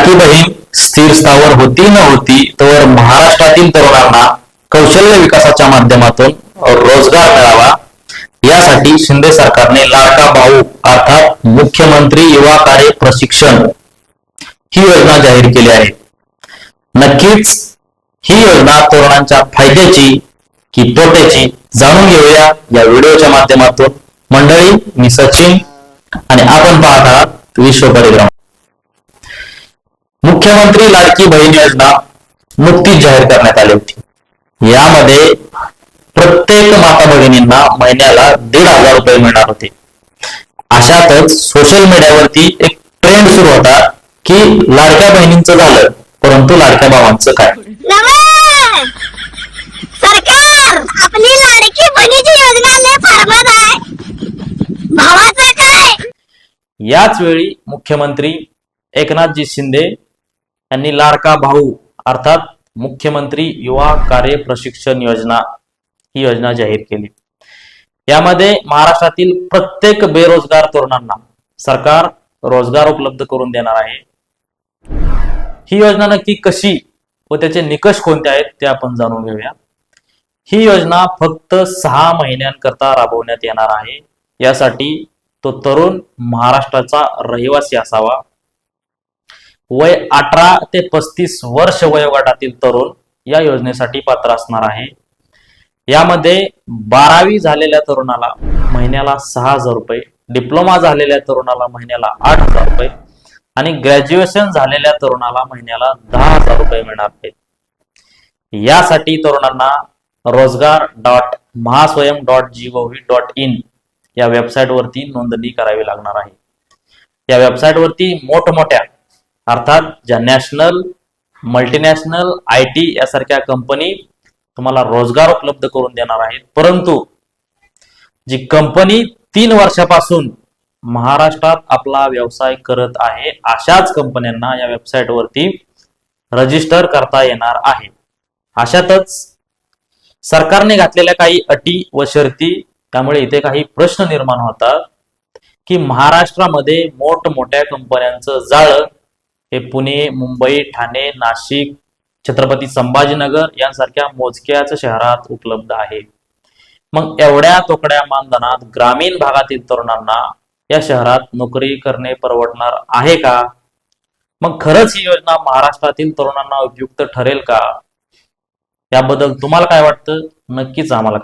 लाडकी बहीण स्थिर स्थावर होती न होती तर महाराष्ट्रातील तरुणांना कौशल्य विकासाच्या माध्यमातून रोजगार मिळावा यासाठी शिंदे सरकारने लाडका भाऊ अर्थात मुख्यमंत्री युवा कार्य प्रशिक्षण ही योजना जाहीर केली आहे. नक्कीच ही योजना तरुणांच्या फायद्याची की तोट्याची जाणून घेऊया या व्हिडिओच्या माध्यमातून. मंडळी, मी सचिन आणि आपण पाहत आहात विश्व परिक्रम. मुख्यमंत्री लाडकी बहीण योजना नुकतीच जाहीर करण्यात आली होती. यामध्ये प्रत्येक माता भगिनींना महिन्याला 1,500 रुपये मिळणार होते. अशातच सोशल मीडियावरती एक ट्रेंड सुरू होता की लाडक्या बहिणींचं झालं परंतु लाडक्या भावांचं काय. सरकार आपली लाडकी बहिणीची योजना लय फार्मस आहे, भावाचं काय. याच वेळी मुख्यमंत्री एकनाथजी शिंदे यांनी लाडका भाऊ अर्थात मुख्यमंत्री युवा कार्य प्रशिक्षण योजना ही योजना जाहीर केली. यामध्ये महाराष्ट्रातील प्रत्येक बेरोजगार तरुणांना सरकार रोजगार उपलब्ध करून देणार आहे. ही योजना नक्की कशी व त्याचे निकष कोणते आहेत ते आपण जाणून घेऊया. ही योजना फक्त 6 महिन्यांकरता राबवण्यात येणार आहे. यासाठी तो तरुण महाराष्ट्राचा रहिवासी असावा. वय 18 ते 35 वर्ष वयोगटातील तरुण या योजनेसाठी पात्र असणार आहे. यामध्ये 12वी झालेल्या तरुणाला महिन्याला 6,000 रुपये, डिप्लोमा झालेल्या तरुणाला महिन्याला 8,000 रुपये आणि ग्रॅज्युएशन झालेल्या तरुणाला महिन्याला 10,000 रुपये मिळणार आहेत. यासाठी तरुणांना rozgar.mahaswayam.gov.in या वेबसाईटवरती नोंदणी करावी लागणार आहे. या वेबसाईटवरती मोठमोठ्या अर्थात ज्या नॅशनल, मल्टीनॅशनल, IT यासारख्या कंपनी तुम्हाला रोजगार उपलब्ध करून देणार आहेत. परंतु जी कंपनी 3 वर्षापासून महाराष्ट्रात आपला व्यवसाय करत आहे अशाच कंपन्यांना या वेबसाईटवरती रजिस्टर करता येणार आहे. अशातच सरकारने घातलेल्या काही अटी व शर्ती, त्यामुळे इथे काही प्रश्न निर्माण होतात की महाराष्ट्रामध्ये मोठमोठ्या कंपन्यांचं जाळं हे पुणे, मुंबई, ठाणे, नाशिक, छत्रपती संभाजीनगर यांसारख्या मोजक्याच शहरात उपलब्ध आहे. मग एवढ्या तोकड्या मानधनात ग्रामीण भागातील तरुणांना या शहरात नोकरी करणे परवडणार आहे का? मग खरंच ही योजना महाराष्ट्रातील तरुणांना उपयुक्त ठरेल का? याबद्दल तुम्हाला काय वाटतं? नक्कीच आम्हाला